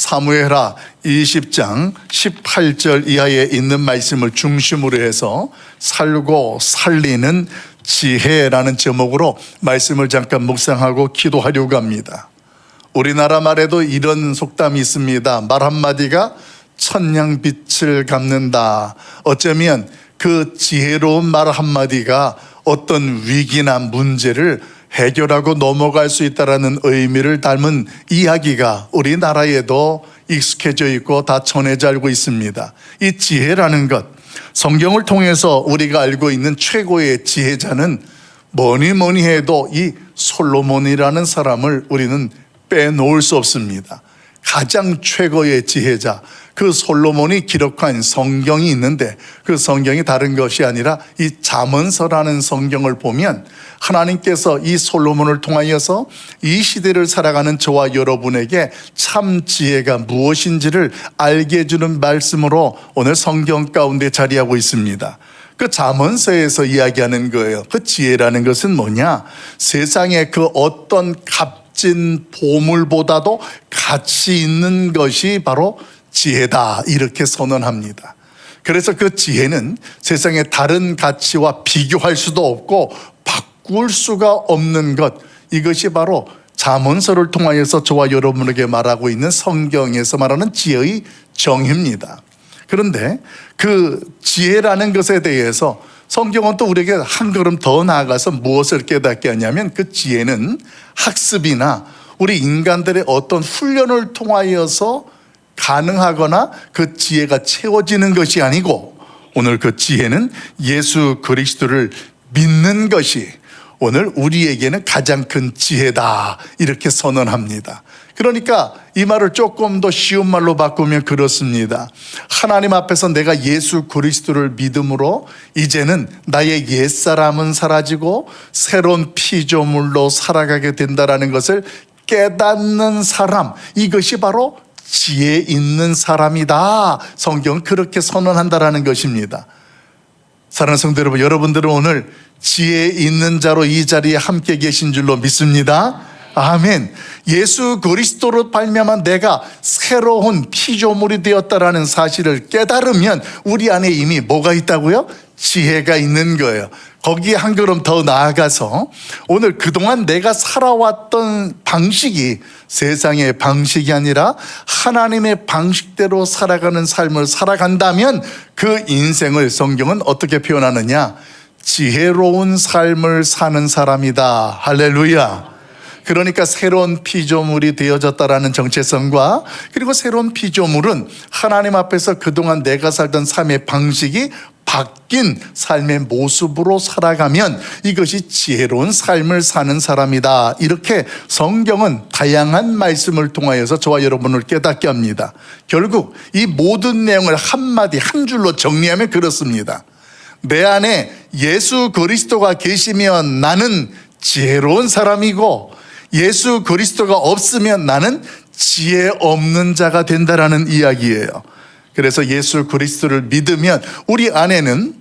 사무엘하 20장 18절 이하에 있는 말씀을 중심으로 해서 살고 살리는 지혜라는 제목으로 말씀을 잠깐 묵상하고 기도하려고 합니다. 우리나라 말에도 이런 속담이 있습니다. 말 한마디가 천냥빛을 갚는다. 어쩌면 그 지혜로운 말 한마디가 어떤 위기나 문제를 해결하고 넘어갈 수 있다는 의미를 담은 이야기가 우리나라에도 익숙해져 있고 다 전해져 알고 있습니다. 이 지혜라는 것, 성경을 통해서 우리가 알고 있는 최고의 지혜자는 뭐니 해도 이 솔로몬이라는 사람을 우리는 빼놓을 수 없습니다. 가장 최고의 지혜자, 그 솔로몬이 기록한 성경이 있는데 그 성경이 다른 것이 아니라 이 잠언서라는 성경을 보면 하나님께서 이 솔로몬을 통하여서 이 시대를 살아가는 저와 여러분에게 참 지혜가 무엇인지를 알게 해주는 말씀으로 오늘 성경 가운데 자리하고 있습니다. 그 잠언서에서 이야기하는 거예요. 그 지혜라는 것은 뭐냐? 세상에 그 어떤 값진 보물보다도 가치 있는 것이 바로 지혜다, 이렇게 선언합니다. 그래서 그 지혜는 세상의 다른 가치와 비교할 수도 없고 바꿀 수가 없는 것, 이것이 바로 잠언서를 통하여서 저와 여러분에게 말하고 있는 성경에서 말하는 지혜의 정의입니다. 그런데 그 지혜라는 것에 대해서 성경은 또 우리에게 한 걸음 더 나아가서 무엇을 깨닫게 하냐면 그 지혜는 학습이나 우리 인간들의 어떤 훈련을 통하여서 가능하거나 그 지혜가 채워지는 것이 아니고 오늘 그 지혜는 예수 그리스도를 믿는 것이 오늘 우리에게는 가장 큰 지혜다, 이렇게 선언합니다. 그러니까 이 말을 조금 더 쉬운 말로 바꾸면 그렇습니다. 하나님 앞에서 내가 예수 그리스도를 믿음으로 이제는 나의 옛사람은 사라지고 새로운 피조물로 살아가게 된다는 것을 깨닫는 사람, 이것이 바로 지혜 있는 사람이다. 성경은 그렇게 선언한다라는 것입니다. 사랑하는 성도 여러분, 여러분들은 오늘 지혜 있는 자로 이 자리에 함께 계신 줄로 믿습니다. 아멘. 예수 그리스도로 발명한 내가 새로운 피조물이 되었다라는 사실을 깨달으면 우리 안에 이미 뭐가 있다고요? 지혜가 있는 거예요. 거기에 한 걸음 더 나아가서 오늘 그동안 내가 살아왔던 방식이 세상의 방식이 아니라 하나님의 방식대로 살아가는 삶을 살아간다면 그 인생을 성경은 어떻게 표현하느냐? 지혜로운 삶을 사는 사람이다. 할렐루야. 그러니까 새로운 피조물이 되어졌다라는 정체성과 그리고 새로운 피조물은 하나님 앞에서 그동안 내가 살던 삶의 방식이 바뀐 삶의 모습으로 살아가면 이것이 지혜로운 삶을 사는 사람이다. 이렇게 성경은 다양한 말씀을 통하여서 저와 여러분을 깨닫게 합니다. 결국 이 모든 내용을 한마디 한 줄로 정리하면 그렇습니다. 내 안에 예수 그리스도가 계시면 나는 지혜로운 사람이고 예수 그리스도가 없으면 나는 지혜 없는 자가 된다라는 이야기예요. 그래서 예수 그리스도를 믿으면 우리 안에는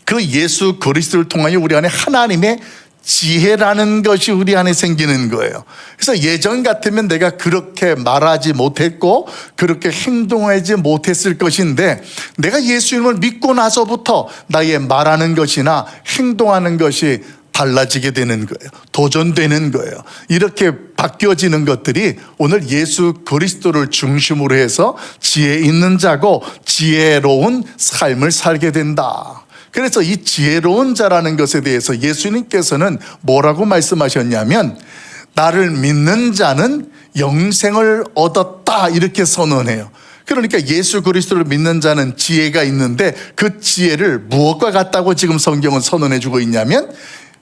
그 예수 그리스도를 통하여 우리 안에 하나님의 지혜라는 것이 우리 안에 생기는 거예요. 그래서 예전 같으면 내가 그렇게 말하지 못했고 그렇게 행동하지 못했을 것인데 내가 예수님을 믿고 나서부터 나의 말하는 것이나 행동하는 것이 달라지게 되는 거예요. 도전되는 거예요. 이렇게 바뀌어지는 것들이 오늘 예수 그리스도를 중심으로 해서 지혜 있는 자고 지혜로운 삶을 살게 된다. 그래서 이 지혜로운 자라는 것에 대해서 예수님께서는 뭐라고 말씀하셨냐면 나를 믿는 자는 영생을 얻었다, 이렇게 선언해요. 그러니까 예수 그리스도를 믿는 자는 지혜가 있는데 그 지혜를 무엇과 같다고 지금 성경은 선언해 주고 있냐면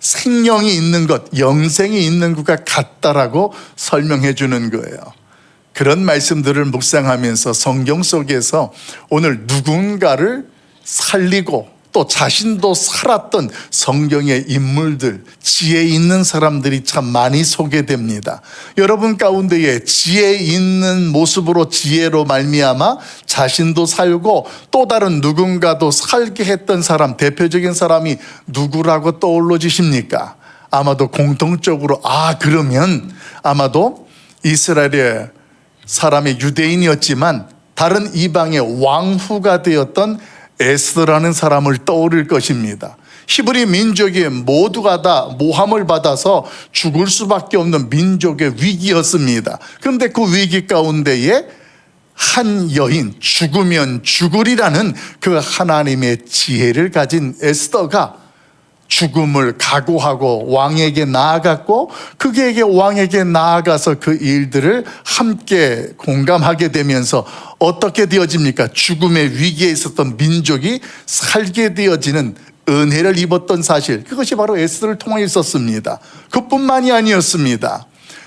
생명이 있는 것, 영생이 있는 것과 같다라고 설명해 주는 거예요. 그런 말씀들을 묵상하면서 성경 속에서 오늘 누군가를 살리고 또 자신도 살았던 성경의 인물들, 지혜 있는 사람들이 참 많이 소개됩니다. 여러분 가운데에 지혜 있는 모습으로 지혜로 말미암아 자신도 살고 또 다른 누군가도 살게 했던 사람, 대표적인 사람이 누구라고 떠올라지십니까? 아마도 공통적으로 그러면 아마도 이스라엘의 사람의 유대인이었지만 다른 이방의 왕후가 되었던 에스더라는 사람을 떠올릴 것입니다. 히브리 민족이 모두가 다 모함을 받아서 죽을 수밖에 없는 민족의 위기였습니다. 그런데 그 위기 가운데에 한 여인, 죽으면 죽으리라는 그 하나님의 지혜를 가진 에스더가 죽음을 각오하고 왕에게 나아갔고, 그에게 왕에게 나아가서 그 일들을 함께 공감하게 되면서 어떻게 되어집니까? 죽음의 위기에 있었던 민족이 살게 되어지는 은혜를 입었던 사실, 그것이 바로 에스더를 통해 있었습니다. 그뿐만이 아니었습니다.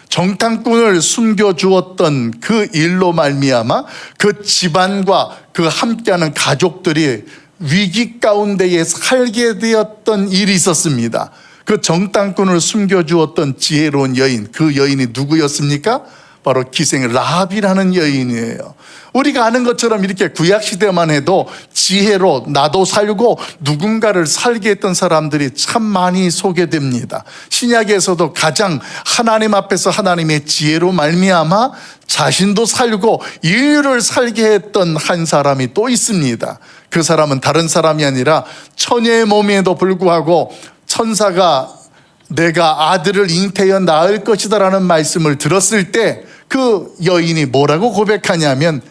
정탐꾼을 숨겨주었던 그 일로 말미암아 그 집안과 그 함께하는 가족들이 위기 가운데에 살게 되었던 일이 있었습니다. 그 정탐꾼을 숨겨주었던 지혜로운 여인, 그 여인이 누구였습니까? 바로 기생 라합이라는 여인이에요. 우리가 아는 것처럼 이렇게 구약시대만 해도 지혜로 나도 살고 누군가를 살게 했던 사람들이 참 많이 소개됩니다. 신약에서도 가장 하나님 앞에서 하나님의 지혜로 말미암아 자신도 살고 인류를 살게 했던 한 사람이 또 있습니다. 그 사람은 다른 사람이 아니라 처녀의 몸에도 불구하고 천사가 내가 아들을 잉태하여 낳을 것이다 라는 말씀을 들었을 때 그 여인이 뭐라고 고백하냐면,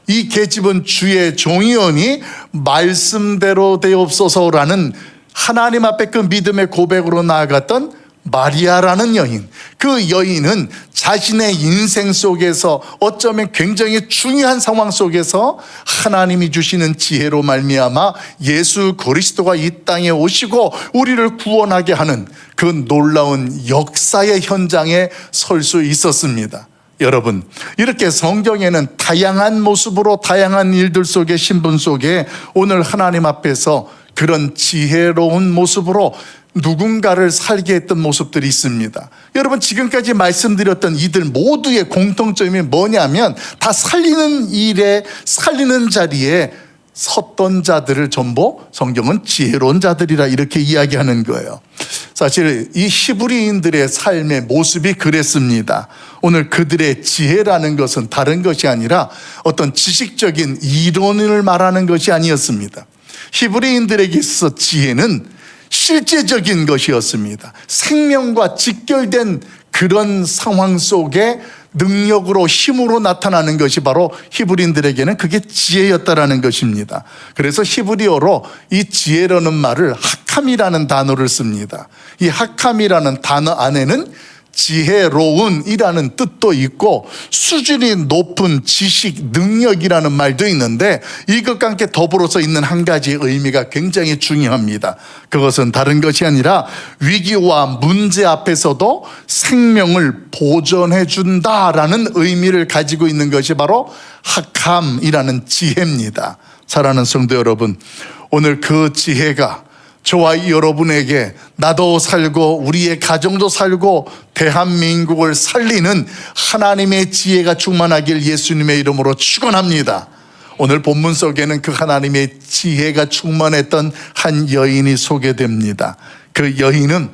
이 계집은 주의 종이오니 말씀대로 되옵소서라는 하나님 앞에 그 믿음의 고백으로 나아갔던 마리아라는 여인. 그 여인은 자신의 인생 속에서 어쩌면 굉장히 중요한 상황 속에서 하나님이 주시는 지혜로 말미암아 예수 그리스도가 이 땅에 오시고 우리를 구원하게 하는 그 놀라운 역사의 현장에 설 수 있었습니다. 여러분, 이렇게 성경에는 다양한 모습으로 다양한 일들 속에, 신분 속에 오늘 하나님 앞에서 그런 지혜로운 모습으로 누군가를 살게 했던 모습들이 있습니다. 여러분, 지금까지 말씀드렸던 이들 모두의 공통점이 뭐냐면 다 살리는 일에, 살리는 자리에 섰던 자들을 전부 성경은 지혜로운 자들이라 이렇게 이야기하는 거예요. 사실 이 히브리인들의 삶의 모습이 그랬습니다. 오늘 그들의 지혜라는 것은 다른 것이 아니라 어떤 지식적인 이론을 말하는 것이 아니었습니다. 히브리인들에게 있어서 지혜는 실제적인 것이었습니다. 생명과 직결된 그런 상황 속에 능력으로, 힘으로 나타나는 것이 바로 히브리인들에게는 그게 지혜였다라는 것입니다. 그래서 히브리어로 이 지혜라는 말을 하캄이라는 단어를 씁니다. 이 하캄이라는 단어 안에는 지혜로운이라는 뜻도 있고 수준이 높은 지식, 능력이라는 말도 있는데 이것과 함께 더불어서 있는 한 가지 의미가 굉장히 중요합니다. 그것은 다른 것이 아니라 위기와 문제 앞에서도 생명을 보존해 준다라는 의미를 가지고 있는 것이 바로 하캄이라는 지혜입니다. 사랑하는 성도 여러분, 오늘 그 지혜가 저와 여러분에게 나도 살고 우리의 가정도 살고 대한민국을 살리는 하나님의 지혜가 충만하길 예수님의 이름으로 축원합니다. 오늘 본문 속에는 그 하나님의 지혜가 충만했던 한 여인이 소개됩니다. 그 여인은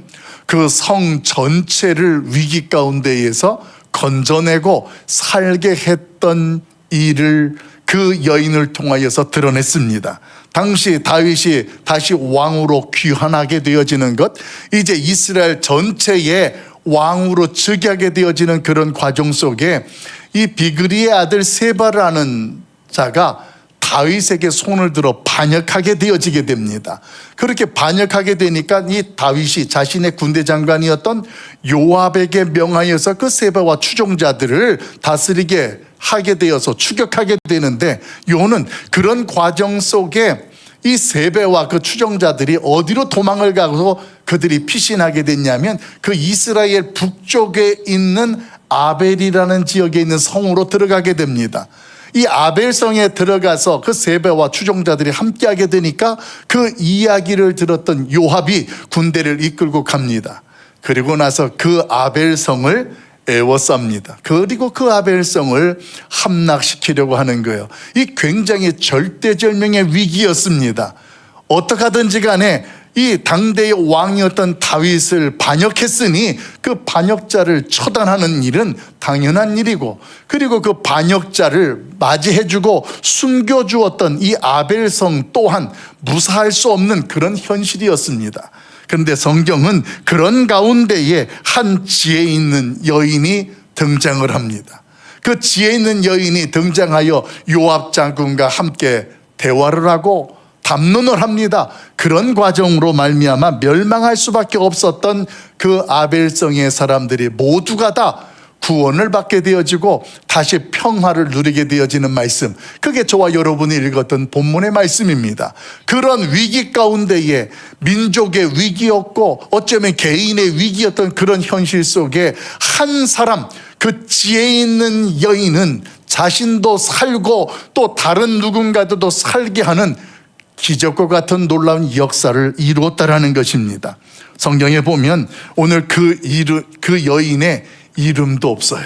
그 성 전체를 위기 가운데에서 건져내고 살게 했던 일을 그 여인을 통하여서 드러냈습니다. 당시 다윗이 다시 왕으로 귀환하게 되어지는 것, 이제 이스라엘 전체의 왕으로 즉위하게 되어지는 그런 과정 속에 이 비그리의 아들 세바라는 자가 다윗에게 손을 들어 반역하게 되어지게 됩니다. 그렇게 반역하게 되니까 이 다윗이 자신의 군대 장관이었던 요압에게 명하여서 그 세바와 추종자들을 다스리게 하게 되어서 추격하게 되는데, 요는 그런 과정 속에 이 세배와 그 추종자들이 어디로 도망을 가고 그들이 피신하게 됐냐면 그 이스라엘 북쪽에 있는 아벨이라는 지역에 있는 성으로 들어가게 됩니다. 이 아벨성에 들어가서 그 세배와 추종자들이 함께하게 되니까 그 이야기를 들었던 요압이 군대를 이끌고 갑니다. 그리고 나서 그 아벨성을 에워쌉니다. 그리고 그 아벨성을 함락시키려고 하는 거예요. 이 굉장히 절대절명의 위기였습니다. 어떻게 하든지 간에 이 당대의 왕이었던 다윗을 반역했으니 그 반역자를 처단하는 일은 당연한 일이고, 그리고 그 반역자를 맞이해주고 숨겨주었던 이 아벨성 또한 무사할 수 없는 그런 현실이었습니다. 그런데 성경은 그런 가운데에 한 지혜 있는 여인이 등장을 합니다. 그 지혜 있는 여인이 등장하여 요압 장군과 함께 대화를 하고 담론을 합니다. 그런 과정으로 말미암아 멸망할 수밖에 없었던 그 아벨성의 사람들이 모두가 다 구원을 받게 되어지고 다시 평화를 누리게 되어지는 말씀, 그게 저와 여러분이 읽었던 본문의 말씀입니다. 그런 위기 가운데에 민족의 위기였고 어쩌면 개인의 위기였던 그런 현실 속에 한 사람, 그 지혜 있는 여인은 자신도 살고 또 다른 누군가도 살게 하는 기적과 같은 놀라운 역사를 이루었다라는 것입니다. 성경에 보면 오늘 그 여인의 이름도 없어요.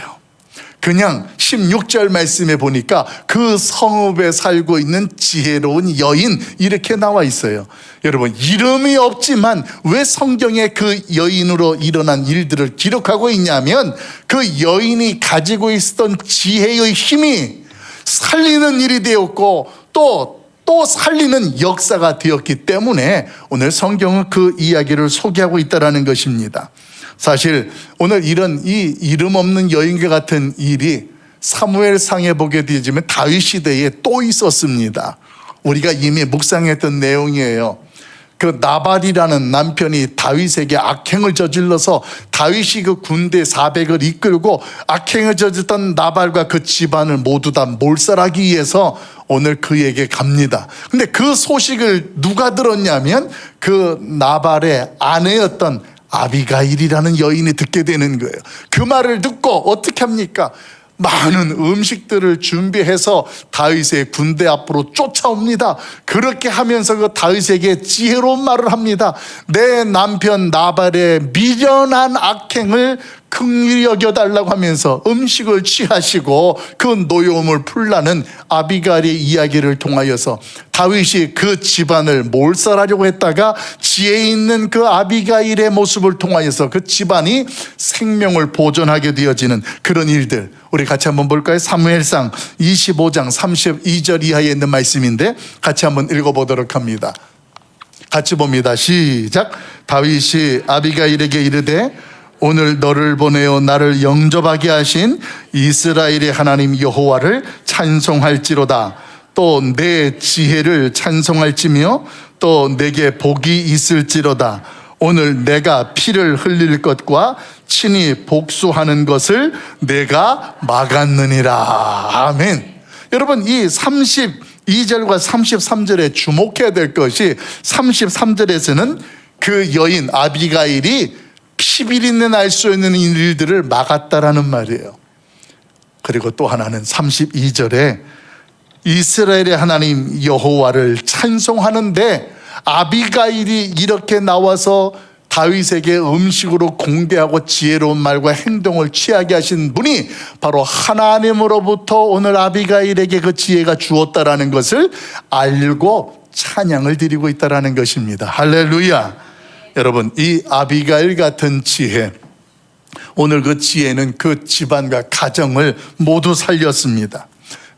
그냥 16절 말씀에 보니까 그 성읍에 살고 있는 지혜로운 여인, 이렇게 나와 있어요. 여러분, 이름이 없지만 왜 성경에 그 여인으로 일어난 일들을 기록하고 있냐면 그 여인이 가지고 있었던 지혜의 힘이 살리는 일이 되었고 또 살리는 역사가 되었기 때문에 오늘 성경은 그 이야기를 소개하고 있다는 것입니다. 사실 오늘 이런 이 이름 없는 여인과 같은 일이 사무엘상에 보게 되지만 다윗 시대에 또 있었습니다. 우리가 이미 묵상했던 내용이에요. 그 나발이라는 남편이 다윗에게 악행을 저질러서 다윗이 그 군대 400을 이끌고 악행을 저질렀던 나발과 그 집안을 모두 다 몰살하기 위해서 오늘 그에게 갑니다. 근데 그 소식을 누가 들었냐면 그 나발의 아내였던 아비가일이라는 여인이 듣게 되는 거예요. 그 말을 듣고 어떻게 합니까? 많은 음식들을 준비해서 다윗의 군대 앞으로 쫓아옵니다. 그렇게 하면서 그 다윗에게 지혜로운 말을 합니다. 내 남편 나발의 미련한 악행을 긍휼히 여겨달라고 하면서 음식을 취하시고 그 노여움을 풀라는 아비가일의 이야기를 통하여서 다윗이 그 집안을 몰살하려고 했다가 지혜 있는 그 아비가일의 모습을 통하여서 그 집안이 생명을 보존하게 되어지는 그런 일들, 우리 같이 한번 볼까요? 사무엘상 25장 32절 이하에 있는 말씀인데 같이 한번 읽어보도록 합니다. 같이 봅니다. 시작. 다윗이 아비가일에게 이르되 오늘 너를 보내어 나를 영접하게 하신 이스라엘의 하나님 여호와를 찬송할지로다. 또 내 지혜를 찬송할지며 또 내게 복이 있을지로다. 오늘 내가 피를 흘릴 것과 친히 복수하는 것을 내가 막았느니라. 아멘. 여러분, 이 32절과 33절에 주목해야 될 것이 33절에서는 그 여인 아비가일이 피비린내 날 수 있는 일들을 막았다라는 말이에요. 그리고 또 하나는 32절에 이스라엘의 하나님 여호와를 찬송하는데 아비가일이 이렇게 나와서 다윗에게 음식으로 공개하고 지혜로운 말과 행동을 취하게 하신 분이 바로 하나님으로부터 오늘 아비가일에게 그 지혜가 주었다라는 것을 알고 찬양을 드리고 있다라는 것입니다. 할렐루야. 여러분, 이 아비가일 같은 지혜, 오늘 그 지혜는 그 집안과 가정을 모두 살렸습니다.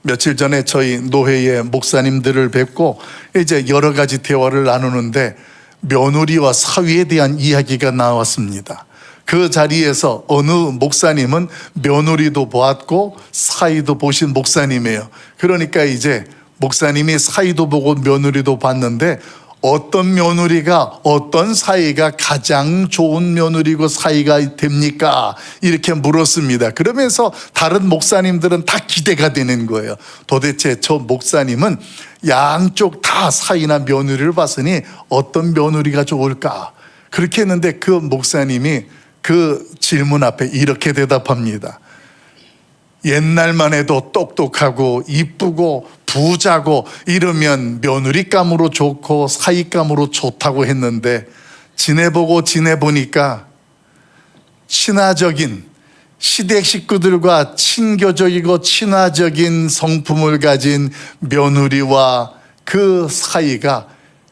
며칠 전에 저희 노회의 목사님들을 뵙고 이제 여러 가지 대화를 나누는데 며느리와 사위에 대한 이야기가 나왔습니다. 그 자리에서 어느 목사님은 며느리도 보았고 사위도 보신 목사님이에요. 그러니까 이제 목사님이 사위도 보고 며느리도 봤는데 어떤 며느리가 어떤 사위가 가장 좋은 며느리고 사위가 됩니까? 이렇게 물었습니다. 그러면서 다른 목사님들은 다 기대가 되는 거예요. 도대체 저 목사님은 양쪽 다 사위나 며느리를 봤으니 어떤 며느리가 좋을까? 그렇게 했는데 그 목사님이 그 질문 앞에 이렇게 대답합니다. 옛날만 해도 똑똑하고 이쁘고 부자고 이러면 며느리감으로 좋고 사위감으로 좋다고 했는데 지내보니까 친화적인 시댁 식구들과 친교적이고 친화적인 성품을 가진 며느리와 그 사위가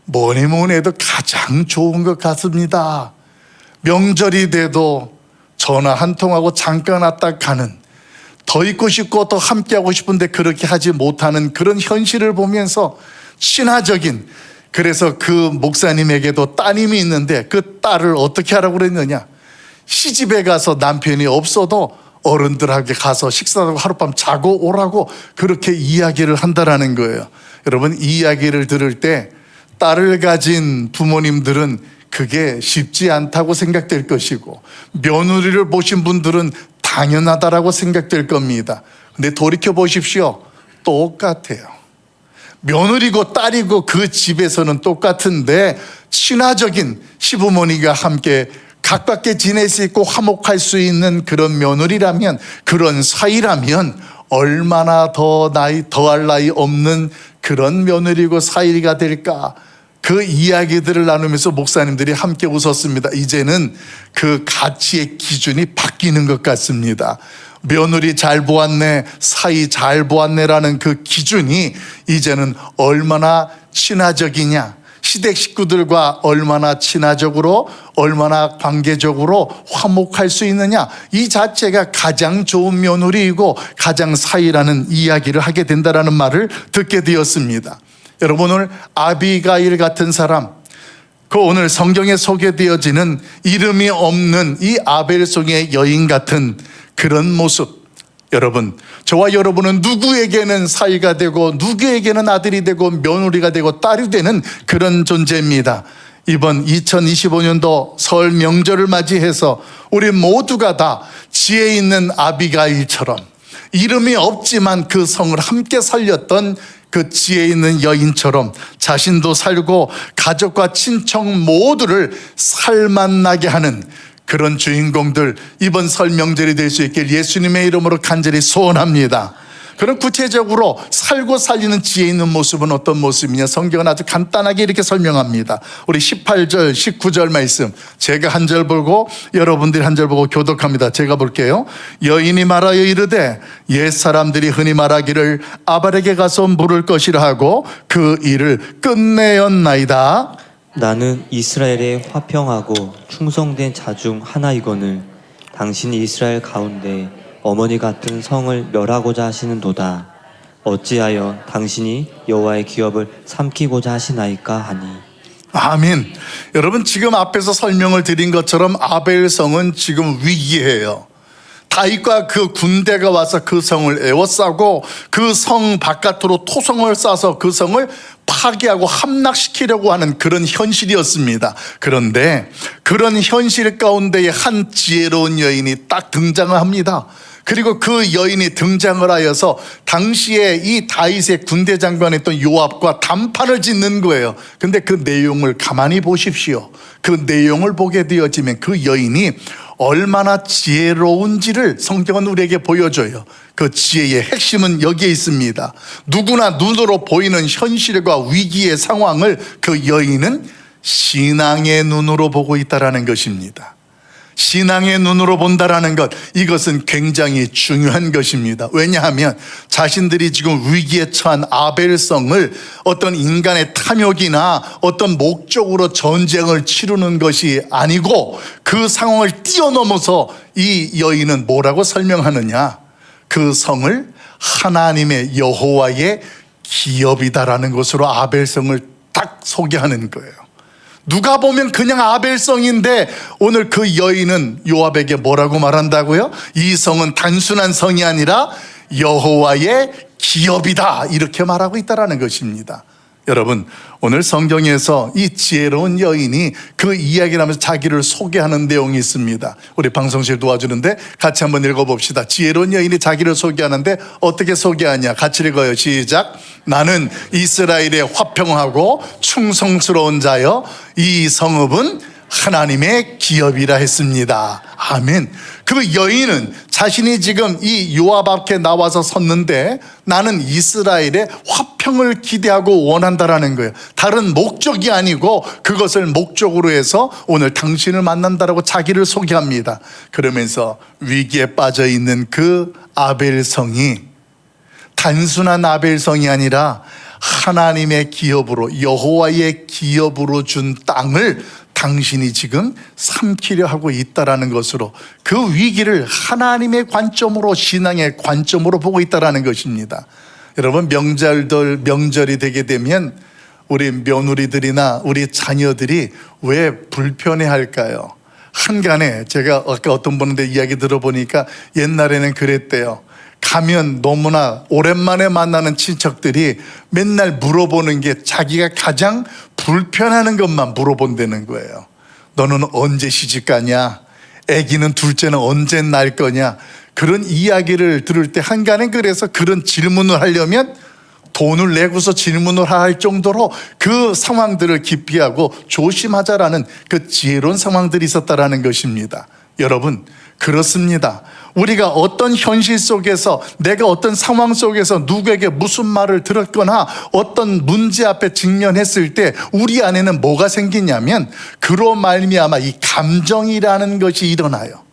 뭐니 뭐니 해도 가장 좋은 것 같습니다. 명절이 돼도 전화 한 통하고 잠깐 왔다 가는, 더 있고 싶고 더 함께하고 싶은데 그렇게 하지 못하는 그런 현실을 보면서 친화적인, 그래서 그 목사님에게도 따님이 있는데 그 딸을 어떻게 하라고 그랬느냐, 시집에 가서 남편이 없어도 어른들에게 가서 식사하고 하룻밤 자고 오라고 그렇게 이야기를 한다라는 거예요. 여러분, 이 이야기를 들을 때 딸을 가진 부모님들은 그게 쉽지 않다고 생각될 것이고, 며느리를 보신 분들은 당연하다라고 생각될 겁니다. 근데 돌이켜 보십시오. 똑같아요. 며느리고 딸이고 그 집에서는 똑같은데 친화적인 시부모니가 함께 가깝게 지낼 수 있고 화목할 수 있는 그런 며느리라면, 그런 사이라면 얼마나 더할 나위 없는 그런 며느리고 사이가 될까. 그 이야기들을 나누면서 목사님들이 함께 웃었습니다. 이제는 그 가치의 기준이 바뀌는 것 같습니다. 며느리 잘 보았네, 사이 잘 보았네라는 그 기준이 이제는 얼마나 친화적이냐, 시댁 식구들과 얼마나 친화적으로, 얼마나 관계적으로 화목할 수 있느냐, 이 자체가 가장 좋은 며느리이고 가장 사이라는 이야기를 하게 된다는 말을 듣게 되었습니다. 여러분, 오늘 아비가일 같은 사람, 그 오늘 성경에 소개되어지는 이름이 없는 이 아벨송의 여인 같은 그런 모습, 여러분, 저와 여러분은 누구에게는 사이가 되고 누구에게는 아들이 되고 며느리가 되고 딸이 되는 그런 존재입니다. 이번 2025년도 설 명절을 맞이해서 우리 모두가 다 지혜 있는 아비가일처럼 이름이 없지만 그 성을 함께 살렸던 그 지혜 있는 여인처럼 자신도 살고 가족과 친척 모두를 살만나게 하는 그런 주인공들, 이번 설 명절이 될 수 있길 예수님의 이름으로 간절히 소원합니다. 그럼 구체적으로 살고 살리는 지혜 있는 모습은 어떤 모습이냐, 성경은 아주 간단하게 이렇게 설명합니다. 우리 18절 19절 말씀, 제가 한 절 보고 여러분들이 한 절 보고 교독합니다. 제가 볼게요. 여인이 말하여 이르되 옛 사람들이 흔히 말하기를 아발에게 가서 물을 것이라 하고 그 일을 끝내었나이다. 나는 이스라엘의 화평하고 충성된 자 중 하나이거늘 당신이 이스라엘 가운데 어머니 같은 성을 멸하고자 하시는도다. 어찌하여 당신이 여호와의 기업을 삼키고자 하시나이까 하니. 아멘. 여러분, 지금 앞에서 설명을 드린 것처럼 아벨성은 지금 위기예요. 다윗과 그 군대가 와서 그 성을 에워싸고 그 성 바깥으로 토성을 싸서 그 성을 파괴하고 함락시키려고 하는 그런 현실이었습니다. 그런데 그런 현실 가운데에 한 지혜로운 여인이 딱 등장을 합니다. 그리고 그 여인이 등장을 하여서 당시에 이 다윗의 군대 장관이었던 요압과 단판을 짓는 거예요. 근데 그 내용을 가만히 보십시오. 그 내용을 보게 되어지면 그 여인이 얼마나 지혜로운지를 성경은 우리에게 보여줘요. 그 지혜의 핵심은 여기에 있습니다. 누구나 눈으로 보이는 현실과 위기의 상황을 그 여인은 신앙의 눈으로 보고 있다는 것입니다. 신앙의 눈으로 본다라는 것, 이것은 굉장히 중요한 것입니다. 왜냐하면 자신들이 지금 위기에 처한 아벨성을 어떤 인간의 탐욕이나 어떤 목적으로 전쟁을 치르는 것이 아니고 그 상황을 뛰어넘어서 이 여인은 뭐라고 설명하느냐, 그 성을 하나님의 여호와의 기업이다라는 것으로 아벨성을 딱 소개하는 거예요. 누가 보면 그냥 아벨성인데 오늘 그 여인은 요압에게 뭐라고 말한다고요? 이 성은 단순한 성이 아니라 여호와의 기업이다, 이렇게 말하고 있다는 것입니다. 여러분, 오늘 성경에서 이 지혜로운 여인이 그 이야기를 하면서 자기를 소개하는 내용이 있습니다. 우리 방송실 도와주는데 같이 한번 읽어봅시다. 지혜로운 여인이 자기를 소개하는데 어떻게 소개하냐, 같이 읽어요. 시작. 나는 이스라엘의 화평하고 충성스러운 자여 이 성읍은 하나님의 기업이라 했습니다. 아멘. 그 여인은 자신이 지금 이 요압 앞에 나와서 섰는데 나는 이스라엘의 화평을 기대하고 원한다라는 거예요. 다른 목적이 아니고 그것을 목적으로 해서 오늘 당신을 만난다라고 자기를 소개합니다. 그러면서 위기에 빠져 있는 그 아벨성이 단순한 아벨성이 아니라 하나님의 기업으로, 여호와의 기업으로 준 땅을 당신이 지금 삼키려 하고 있다라는 것으로 그 위기를 하나님의 관점으로, 신앙의 관점으로 보고 있다라는 것입니다. 여러분, 명절이 되게 되면 우리 며느리들이나 우리 자녀들이 왜 불편해할까요? 한간에 제가 아까 어떤 분한테 이야기 들어보니까 옛날에는 그랬대요. 가면 너무나 오랜만에 만나는 친척들이 맨날 물어보는 게 자기가 가장 불편하는 것만 물어본다는 거예요. 너는 언제 시집 가냐? 아기는 둘째는 언제 낳을 거냐? 그런 이야기를 들을 때 한간에 그래서 그런 질문을 하려면 돈을 내고서 질문을 할 정도로 그 상황들을 기피하고 조심하자라는 그 지혜로운 상황들이 있었다라는 것입니다. 여러분, 그렇습니다. 우리가 어떤 현실 속에서, 내가 어떤 상황 속에서 누구에게 무슨 말을 들었거나 어떤 문제 앞에 직면했을 때 우리 안에는 뭐가 생기냐면 그로 말미암아 이 감정이라는 것이 일어나요.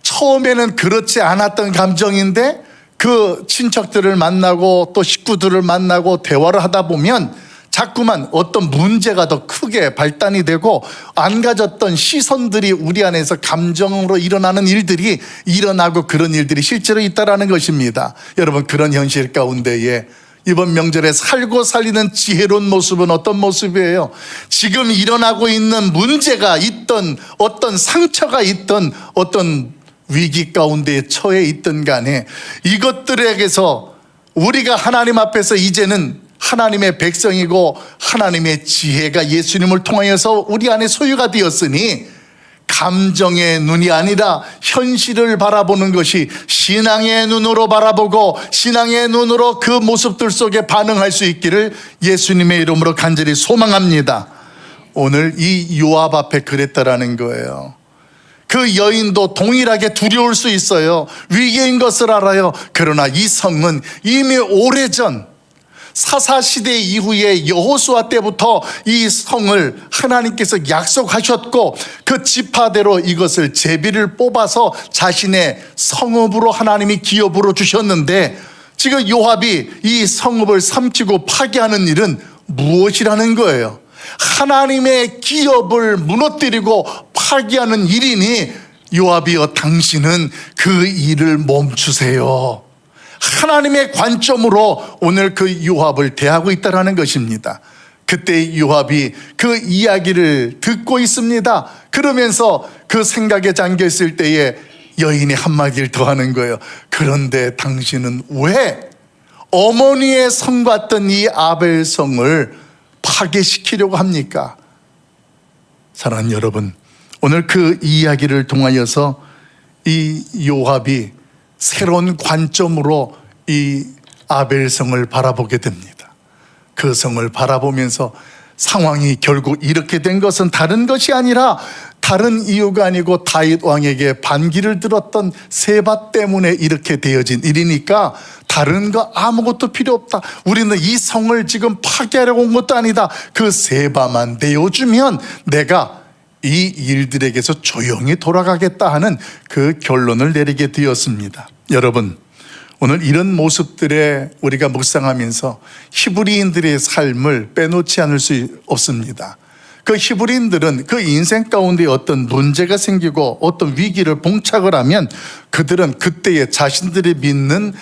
처음에는 그렇지 않았던 감정인데 그 친척들을 만나고 또 식구들을 만나고 대화를 하다 보면 자꾸만 어떤 문제가 더 크게 발단이 되고 안 가졌던 시선들이 우리 안에서 감정으로 일어나는 일들이 일어나고 그런 일들이 실제로 있다라는 것입니다. 여러분, 그런 현실 가운데에 이번 명절에 살고 살리는 지혜로운 모습은 어떤 모습이에요? 지금 일어나고 있는 문제가 있던, 어떤 상처가 있던, 어떤 위기 가운데 처해 있던 간에 이것들에게서 우리가 하나님 앞에서 이제는 하나님의 백성이고 하나님의 지혜가 예수님을 통하여서 우리 안에 소유가 되었으니 감정의 눈이 아니라 현실을 바라보는 것이 신앙의 눈으로 바라보고 신앙의 눈으로 그 모습들 속에 반응할 수 있기를 예수님의 이름으로 간절히 소망합니다. 오늘 이 요압 앞에 그랬다라는 거예요. 그 여인도 동일하게 두려울 수 있어요. 위기인 것을 알아요. 그러나 이 성은 이미 오래전 사사시대 이후에 여호수아 때부터 이 성을 하나님께서 약속하셨고 그 지파대로 이것을 제비를 뽑아서 자신의 성읍으로 하나님이 기업으로 주셨는데 지금 요압이 이 성읍을 삼키고 파괴하는 일은 무엇이라는 거예요? 하나님의 기업을 무너뜨리고 파괴하는 일이니 요압이여, 당신은 그 일을 멈추세요. 하나님의 관점으로 오늘 그 요압을 대하고 있다는 것입니다. 그때 요압이 그 이야기를 듣고 있습니다. 그러면서 그 생각에 잠겨 있을 때에 여인이 한마디를 더 하는 거예요. 그런데 당신은 왜 어머니의 성 같던 이 아벨성을 파괴시키려고 합니까? 사랑하는 여러분, 오늘 그 이야기를 통하여서 이 요압이 새로운 관점으로 이 아벨성을 바라보게 됩니다. 그 성을 바라보면서 상황이 결국 이렇게 된 것은 다른 것이 아니라, 다른 이유가 아니고 다윗 왕에게 반기를 들었던 세바 때문에 이렇게 되어진 일이니까 다른 거 아무것도 필요 없다. 우리는 이 성을 지금 파괴하려고 온 것도 아니다. 그 세바만 내어주면 내가 이 일들에게서 조용히 돌아가겠다 하는 그 결론을 내리게 되었습니다. 여러분, 오늘 이런 모습들에 우리가 묵상하면서 히브리인들의 삶을 빼놓지 않을 수 없습니다. 그 히브리인들은 그 인생 가운데 어떤 문제가 생기고 어떤 위기를 봉착을 하면 그들은 그때에 자신들이 믿는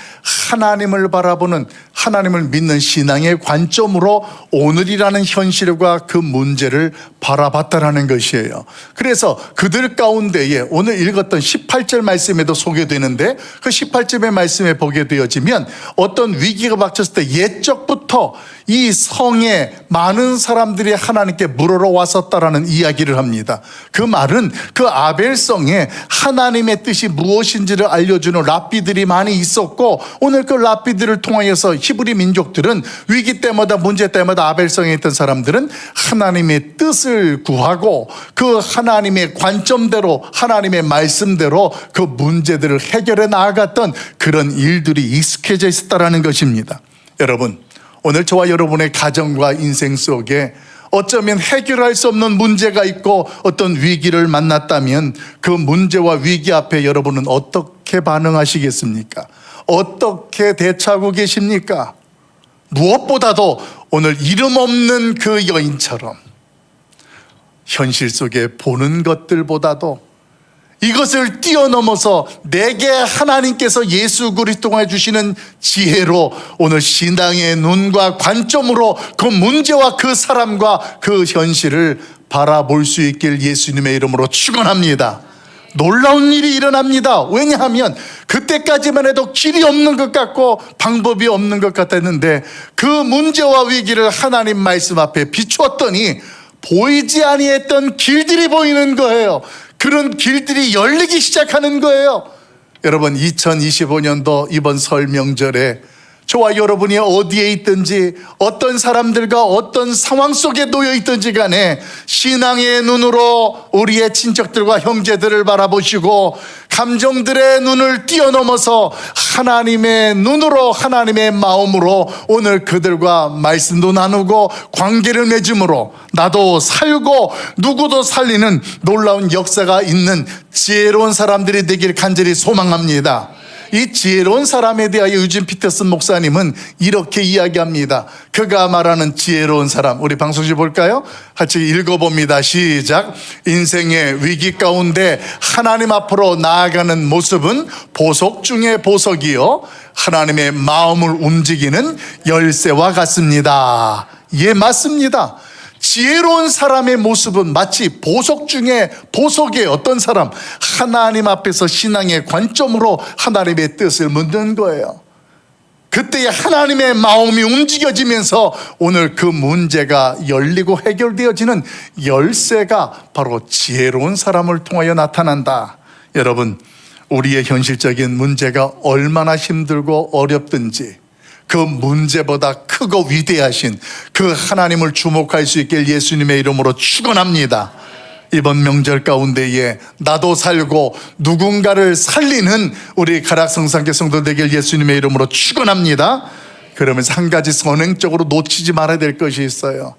하나님을 바라보는, 하나님을 믿는 신앙의 관점으로 오늘이라는 현실과 그 문제를 바라봤다라는 것이에요. 그래서 그들 가운데에 오늘 읽었던 18절 말씀에도 소개되는데, 그 18절의 말씀에 보게 되어지면 어떤 위기가 닥쳤을 때 옛적부터 이 성에 많은 사람들이 하나님께 물으러 왔었다라는 이야기를 합니다. 그 말은 그 아벨성에 하나님의 뜻이 무엇인지를 알려주는 랍비들이 많이 있었고, 오늘 그 랍비들을 통하여서 히브리 민족들은 위기 때마다 문제 때마다 아벨성에 있던 사람들은 하나님의 뜻을 구하고 그 하나님의 관점대로, 하나님의 말씀대로 그 문제들을 해결해 나아갔던 그런 일들이 익숙해져 있었다라는 것입니다. 여러분, 오늘 저와 여러분의 가정과 인생 속에 어쩌면 해결할 수 없는 문제가 있고 어떤 위기를 만났다면 그 문제와 위기 앞에 여러분은 어떻게 반응하시겠습니까? 어떻게 대처하고 계십니까? 무엇보다도 오늘 이름 없는 그 여인처럼 현실 속에 보는 것들보다도 이것을 뛰어넘어서 내게 하나님께서 예수 그리스도가 주시는 지혜로 오늘 신앙의 눈과 관점으로 그 문제와 그 사람과 그 현실을 바라볼 수 있길 예수님의 이름으로 축원합니다. 놀라운 일이 일어납니다. 왜냐하면 그때까지만 해도 길이 없는 것 같고 방법이 없는 것 같았는데 그 문제와 위기를 하나님 말씀 앞에 비추었더니 보이지 아니했던 길들이 보이는 거예요. 그런 길들이 열리기 시작하는 거예요. 여러분, 2025년도 이번 설 명절에 저와 여러분이 어디에 있든지 어떤 사람들과 어떤 상황 속에 놓여 있든지 간에 신앙의 눈으로 우리의 친척들과 형제들을 바라보시고 감정들의 눈을 뛰어넘어서 하나님의 눈으로 하나님의 마음으로 오늘 그들과 말씀도 나누고 관계를 맺음으로 나도 살고 누구도 살리는 놀라운 역사가 있는 지혜로운 사람들이 되길 간절히 소망합니다. 이 지혜로운 사람에 대하여 유진 피터슨 목사님은 이렇게 이야기합니다. 그가 말하는 지혜로운 사람, 우리 방송시 볼까요? 같이 읽어봅니다. 시작. 인생의 위기 가운데 하나님 앞으로 나아가는 모습은 보석 중의 보석이요 하나님의 마음을 움직이는 열쇠와 같습니다. 예, 맞습니다. 지혜로운 사람의 모습은 마치 보석 중에 보석의 어떤 사람, 하나님 앞에서 신앙의 관점으로 하나님의 뜻을 묻는 거예요. 그때 하나님의 마음이 움직여지면서 오늘 그 문제가 열리고 해결되어지는 열쇠가 바로 지혜로운 사람을 통하여 나타난다. 여러분, 우리의 현실적인 문제가 얼마나 힘들고 어렵든지 그 문제보다 크고 위대하신 그 하나님을 주목할 수 있길 예수님의 이름으로 축원합니다. 이번 명절 가운데에 나도 살고 누군가를 살리는 우리 가락성산교 성도 되길 예수님의 이름으로 축원합니다. 그러면서 한 가지 선행적으로 놓치지 말아야 될 것이 있어요.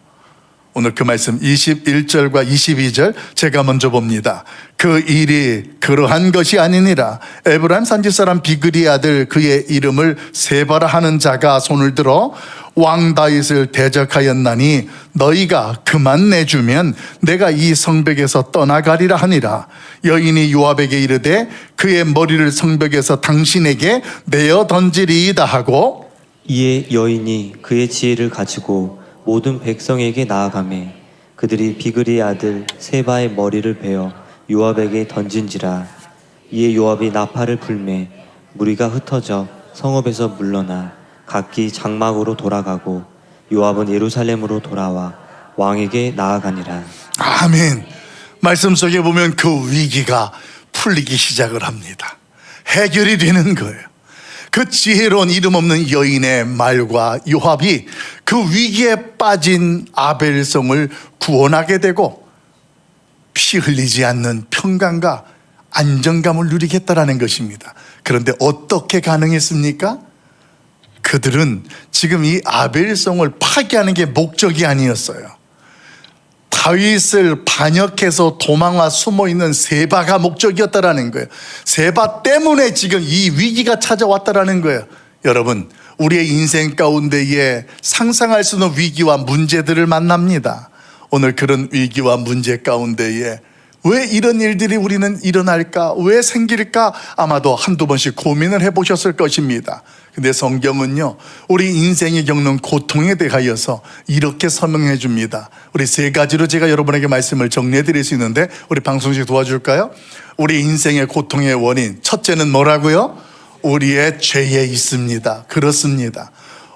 오늘 그 말씀 21절과 22절 제가 먼저 봅니다. 그 일이 그러한 것이 아니니라. 에브라임 산지 사람 비그리 아들 그의 이름을 세바라 하는 자가 손을 들어 왕 다윗을 대적하였나니 너희가 그만 내주면 내가 이 성벽에서 떠나가리라 하니라. 여인이 요압에게 이르되 그의 머리를 성벽에서 당신에게 내어 던지리이다 하고 이에 여인이 그의 지혜를 가지고 모든 백성에게 나아가매 그들이 비그리 아들 세바의 머리를 베어 요압에게 던진지라. 이에 요압이 나팔을 불매 무리가 흩어져 성읍에서 물러나 각기 장막으로 돌아가고 요압은 예루살렘으로 돌아와 왕에게 나아가니라. 아멘. 말씀 속에 보면 그 위기가 풀리기 시작을 합니다. 해결이 되는 거예요. 그 지혜로운 이름 없는 여인의 말과 요압이 그 위기에 빠진 아벨성을 구원하게 되고 피 흘리지 않는 평강과 안정감을 누리겠다라는 것입니다. 그런데 어떻게 가능했습니까? 그들은 지금 이 아벨성을 파괴하는 게 목적이 아니었어요. 다윗을 반역해서 도망와 숨어있는 세바가 목적이었다라는 거예요. 세바 때문에 지금 이 위기가 찾아왔다라는 거예요. 여러분, 우리의 인생 가운데에 상상할 수 없는 위기와 문제들을 만납니다. 오늘 그런 위기와 문제 가운데에 왜 이런 일들이 우리는 일어날까? 왜 생길까? 아마도 한두 번씩 고민을 해보셨을 것입니다. 근데 성경은요, 우리 인생이 겪는 고통에 대하여서 이렇게 설명해 줍니다. 우리 세 가지로 제가 여러분에게 말씀을 정리해 드릴 수 있는데 우리 방송식 도와줄까요? 우리 인생의 고통의 원인, 첫째는 뭐라고요? 우리의 죄에 있습니다. 그렇습니다.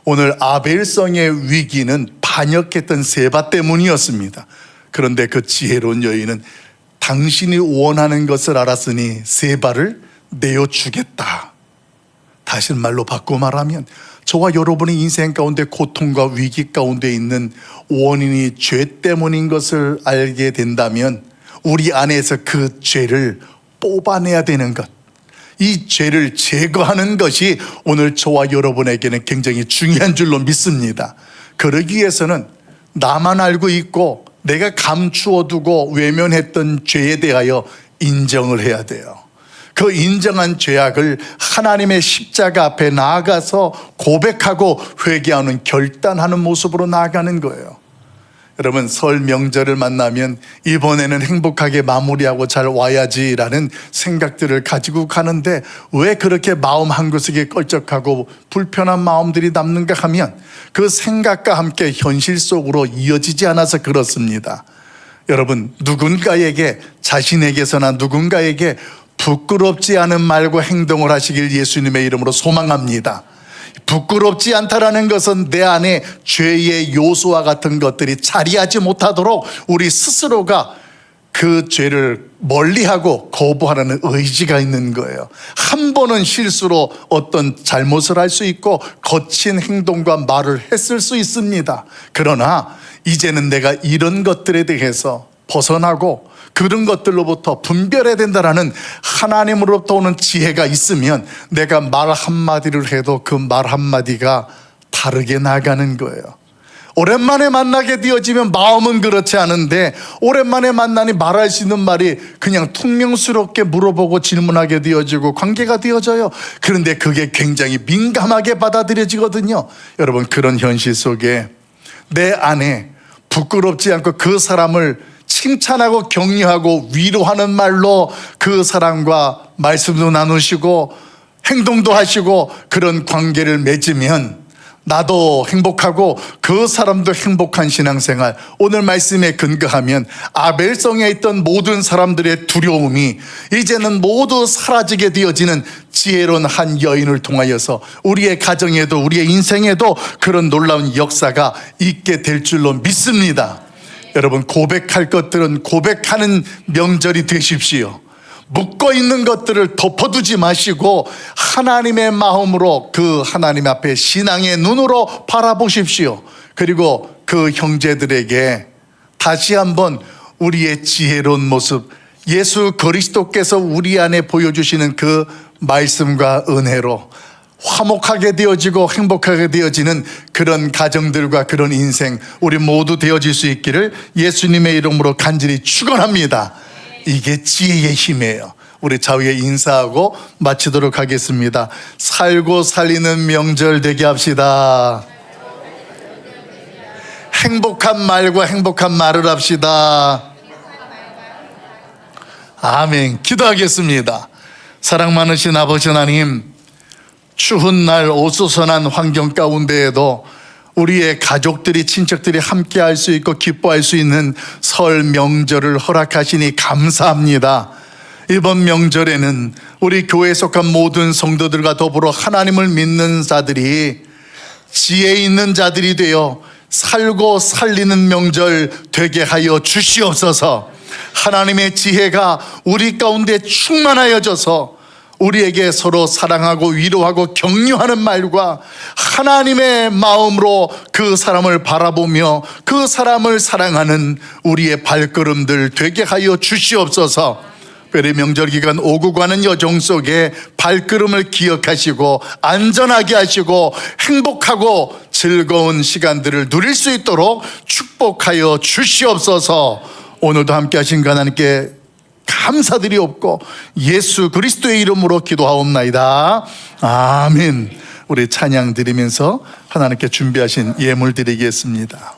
오늘 아벨성의 위기는 반역했던 세바 때문이었습니다. 그런데 그 지혜로운 여인은 당신이 원하는 것을 알았으니 세바를 내어주겠다. 다시 말로 바꿔 말하면 저와 여러분의 인생 가운데 고통과 위기 가운데 있는 원인이 죄 때문인 것을 알게 된다면 우리 안에서 그 죄를 뽑아내야 되는 것, 이 죄를 제거하는 것이 오늘 저와 여러분에게는 굉장히 중요한 줄로 믿습니다. 그러기 위해서는 나만 알고 있고 내가 감추어두고 외면했던 죄에 대하여 인정을 해야 돼요. 그 인정한 죄악을 하나님의 십자가 앞에 나아가서 고백하고 회개하는 결단하는 모습으로 나아가는 거예요. 여러분, 설 명절을 만나면 이번에는 행복하게 마무리하고 잘 와야지라는 생각들을 가지고 가는데 왜 그렇게 마음 한구석에 껄쩍하고 불편한 마음들이 남는가 하면 그 생각과 함께 현실 속으로 이어지지 않아서 그렇습니다. 여러분, 누군가에게, 자신에게서나 누군가에게 부끄럽지 않은 말과 행동을 하시길 예수님의 이름으로 소망합니다. 부끄럽지 않다라는 것은 내 안에 죄의 요소와 같은 것들이 자리하지 못하도록 우리 스스로가 그 죄를 멀리하고 거부하라는 의지가 있는 거예요. 한 번은 실수로 어떤 잘못을 할 수 있고 거친 행동과 말을 했을 수 있습니다. 그러나 이제는 내가 이런 것들에 대해서 벗어나고 그런 것들로부터 분별해야 된다라는 하나님으로부터 오는 지혜가 있으면 내가 말 한마디를 해도 그 말 한마디가 다르게 나가는 거예요. 오랜만에 만나게 되어지면 마음은 그렇지 않은데 오랜만에 만나니 말할 수 있는 말이 그냥 퉁명스럽게 물어보고 질문하게 되어지고 관계가 되어져요. 그런데 그게 굉장히 민감하게 받아들여지거든요. 여러분, 그런 현실 속에 내 안에 부끄럽지 않고 그 사람을 칭찬하고 격려하고 위로하는 말로 그 사람과 말씀도 나누시고 행동도 하시고 그런 관계를 맺으면 나도 행복하고 그 사람도 행복한 신앙생활, 오늘 말씀에 근거하면 아벨성에 있던 모든 사람들의 두려움이 이제는 모두 사라지게 되어지는 지혜로운 한 여인을 통하여서 우리의 가정에도 우리의 인생에도 그런 놀라운 역사가 있게 될 줄로 믿습니다. 여러분, 고백할 것들은 고백하는 명절이 되십시오. 묻고 있는 것들을 덮어두지 마시고 하나님의 마음으로 그 하나님 앞에 신앙의 눈으로 바라보십시오. 그리고 그 형제들에게 다시 한번 우리의 지혜로운 모습, 예수 그리스도께서 우리 안에 보여주시는 그 말씀과 은혜로 화목하게 되어지고 행복하게 되어지는 그런 가정들과 그런 인생 우리 모두 되어질 수 있기를 예수님의 이름으로 간절히 축원합니다. 이게 지혜의 힘이에요. 우리 좌우에 인사하고 마치도록 하겠습니다. 살고 살리는 명절 되게 합시다. 행복한 말과 행복한 말을 합시다. 아멘. 기도하겠습니다. 사랑 많으신 아버지 하나님, 추운 날 어수선한 환경 가운데에도 우리의 가족들이 친척들이 함께 할 수 있고 기뻐할 수 있는 설 명절을 허락하시니 감사합니다. 이번 명절에는 우리 교회에 속한 모든 성도들과 더불어 하나님을 믿는 자들이 지혜 있는 자들이 되어 살고 살리는 명절 되게 하여 주시옵소서. 하나님의 지혜가 우리 가운데 충만하여져서 우리에게 서로 사랑하고 위로하고 격려하는 말과 하나님의 마음으로 그 사람을 바라보며 그 사람을 사랑하는 우리의 발걸음들 되게 하여 주시옵소서. 특별히 명절 기간 오고 가는 여정 속에 발걸음을 기억하시고 안전하게 하시고 행복하고 즐거운 시간들을 누릴 수 있도록 축복하여 주시옵소서. 오늘도 함께 하신 하나님께 감사드리옵고 예수 그리스도의 이름으로 기도하옵나이다. 아멘. 우리 찬양 드리면서 하나님께 준비하신 예물 드리겠습니다.